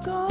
go.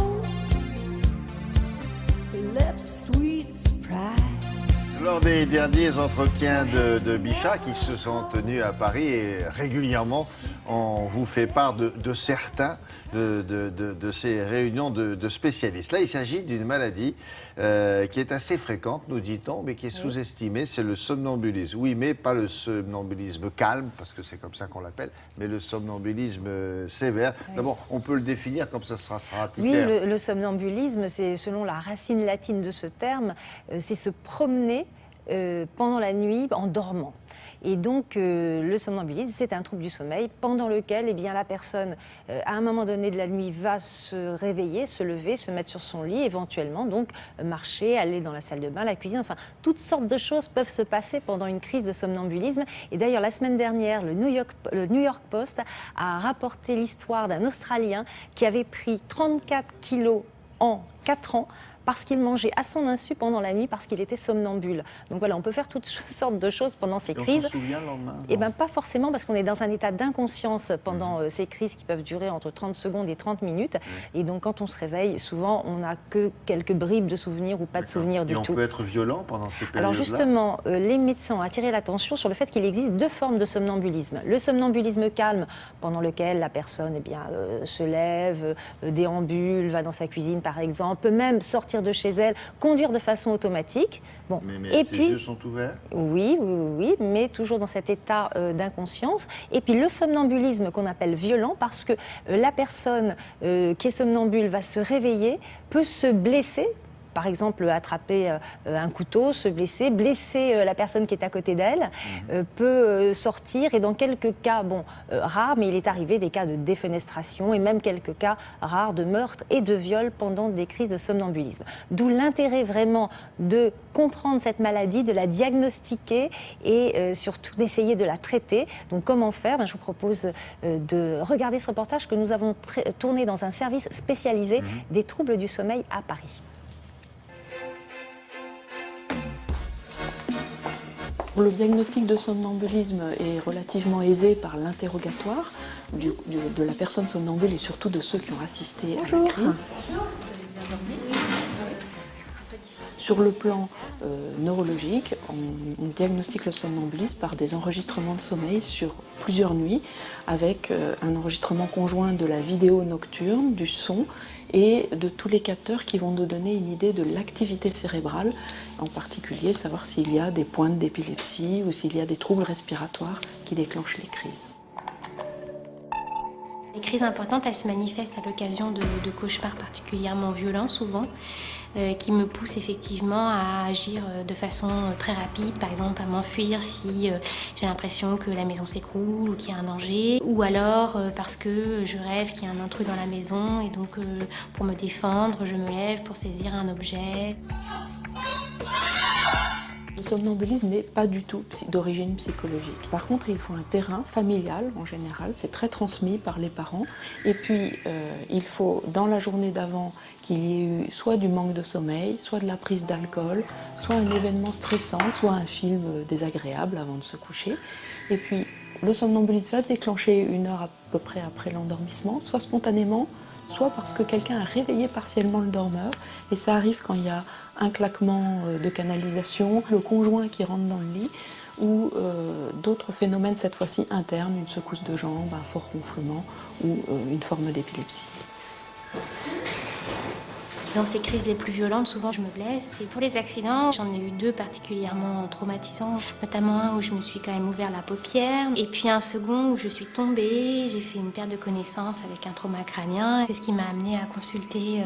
Lips, sweet surprise. Lors des derniers entretiens de Bichat qui se sont tenus à Paris, et régulièrement, on vous fait part de certains de ces réunions de spécialistes. Là, il s'agit d'une maladie qui est assez fréquente, nous dit-on, mais qui est sous-estimée, c'est le somnambulisme. Oui, mais pas le somnambulisme calme, parce que c'est comme ça qu'on l'appelle, mais le somnambulisme sévère. Oui. D'abord, on peut le définir comme ça sera plus clair. Oui, le somnambulisme, c'est selon la racine latine de ce terme, c'est se promener pendant la nuit en dormant. Et donc, le somnambulisme, c'est un trouble du sommeil pendant lequel la personne, à un moment donné de la nuit, va se réveiller, se lever, se mettre sur son lit, éventuellement, donc marcher, aller dans la salle de bain, la cuisine, enfin, toutes sortes de choses peuvent se passer pendant une crise de somnambulisme. Et d'ailleurs, la semaine dernière, le New York Post a rapporté l'histoire d'un Australien qui avait pris 34 kilos en 4 ans, parce qu'il mangeait à son insu pendant la nuit, parce qu'il était somnambule. Donc voilà, on peut faire toutes sortes de choses pendant ces crises. On s'en souvient le lendemain? Eh bien, pas forcément, parce qu'on est dans un état d'inconscience pendant ces crises qui peuvent durer entre 30 secondes et 30 minutes. Et donc, quand on se réveille, souvent, on n'a que quelques bribes de souvenirs ou pas de souvenirs du tout. Et on peut être violent pendant ces périodes-là? Alors justement, les médecins ont attiré l'attention sur le fait qu'il existe 2 formes de somnambulisme. Le somnambulisme calme, pendant lequel la personne se lève, déambule, va dans sa cuisine par exemple, peut même sortir de chez elle, conduire de façon automatique. Bon. Mais ses yeux sont ouverts? Oui, mais toujours dans cet état d'inconscience. Et puis le somnambulisme qu'on appelle violent, parce que la personne qui est somnambule va se réveiller, peut se blesser. Par exemple, attraper un couteau, se blesser la personne qui est à côté d'elle, peut sortir, et dans quelques cas, rares, mais il est arrivé des cas de défenestration et même quelques cas rares de meurtre et de viol pendant des crises de somnambulisme. D'où l'intérêt vraiment de comprendre cette maladie, de la diagnostiquer et surtout d'essayer de la traiter. Donc comment faire? Je vous propose de regarder ce reportage que nous avons tourné dans un service spécialisé des troubles du sommeil à Paris. Le diagnostic de somnambulisme est relativement aisé par l'interrogatoire de la personne somnambule et surtout de ceux qui ont assisté à la crise. Sur le plan neurologique, on diagnostique le somnambulisme par des enregistrements de sommeil sur plusieurs nuits, avec un enregistrement conjoint de la vidéo nocturne, du son et de tous les capteurs qui vont nous donner une idée de l'activité cérébrale, en particulier savoir s'il y a des pointes d'épilepsie ou s'il y a des troubles respiratoires qui déclenchent les crises. Les crises importantes, elles se manifestent à l'occasion de cauchemars particulièrement violents, souvent, qui me poussent effectivement à agir de façon très rapide, par exemple à m'enfuir si j'ai l'impression que la maison s'écroule ou qu'il y a un danger, ou alors parce que je rêve qu'il y a un intrus dans la maison et donc pour me défendre, je me lève pour saisir un objet. Le somnambulisme n'est pas du tout d'origine psychologique. Par contre, il faut un terrain familial en général, c'est très transmis par les parents. Et puis, il faut, dans la journée d'avant, qu'il y ait eu soit du manque de sommeil, soit de la prise d'alcool, soit un événement stressant, soit un film désagréable avant de se coucher. Et puis, le somnambulisme va se déclencher 1 heure à peu près après l'endormissement, soit spontanément, soit parce que quelqu'un a réveillé partiellement le dormeur. Et ça arrive quand il y a un claquement de canalisation, le conjoint qui rentre dans le lit, ou d'autres phénomènes, cette fois-ci internes, une secousse de jambe, un fort ronflement ou une forme d'épilepsie. Dans ces crises les plus violentes, souvent je me blesse. Et pour les accidents, j'en ai eu 2 particulièrement traumatisants, notamment un où je me suis quand même ouvert la paupière, et puis un second où je suis tombée, j'ai fait une perte de connaissance avec un trauma crânien. C'est ce qui m'a amenée à consulter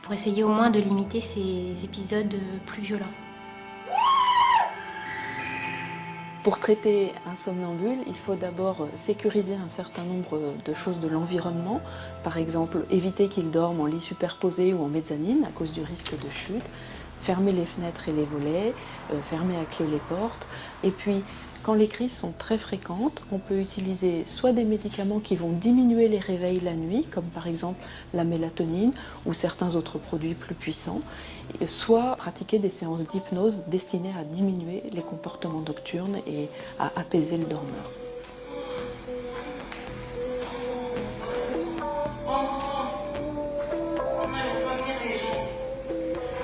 pour essayer au moins de limiter ces épisodes plus violents. Pour traiter un somnambule, il faut d'abord sécuriser un certain nombre de choses de l'environnement. Par exemple, éviter qu'il dorme en lit superposé ou en mezzanine à cause du risque de chute. Fermer les fenêtres et les volets, fermer à clé les portes. Et puis, quand les crises sont très fréquentes, on peut utiliser soit des médicaments qui vont diminuer les réveils la nuit, comme par exemple la mélatonine ou certains autres produits plus puissants, soit pratiquer des séances d'hypnose destinées à diminuer les comportements nocturnes et à apaiser le dormeur.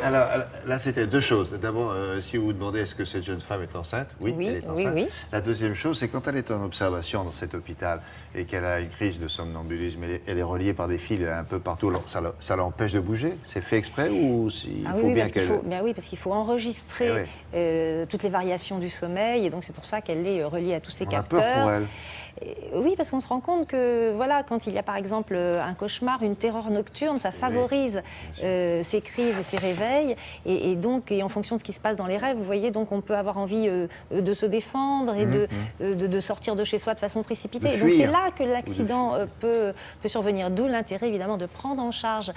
Alors là, c'était deux choses. D'abord, si vous vous demandez est-ce que cette jeune femme est enceinte, oui, Oui, elle est oui, enceinte. oui. La deuxième chose, c'est quand elle est en observation dans cet hôpital et qu'elle a une crise de somnambullisme, elle est reliée par des fils un peu partout. Alors, ça l'empêche de bouger? C'est fait exprès ou il faut bien qu'elle... Oui, parce qu'il faut enregistrer toutes les variations du sommeil, et donc c'est pour ça qu'elle est reliée à tous ces capteurs. On a peur pour elle. Oui, parce qu'on se rend compte que voilà, quand il y a par exemple un cauchemar, une terreur nocturne, ça favorise ces crises et ces réveils. Et donc, en fonction de ce qui se passe dans les rêves, vous voyez, donc on peut avoir envie de se défendre et de sortir de chez soi de façon précipitée. Et donc c'est là que l'accident peut survenir. D'où l'intérêt évidemment de prendre en charge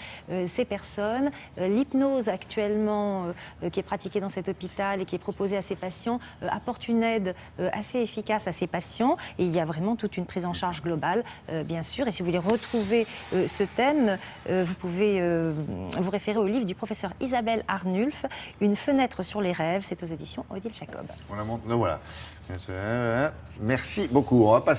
ces personnes. L'hypnose actuellement qui est pratiquée dans cet hôpital et qui est proposée à ces patients apporte une aide assez efficace à ces patients. Et il y a vraiment toute une prise en charge globale, bien sûr. Et si vous voulez retrouver ce thème, vous pouvez vous référer au livre du professeur Isabelle Arnulf, Une fenêtre sur les rêves. C'est aux éditions Odile Jacob. On la montre, voilà. Merci beaucoup. On va passer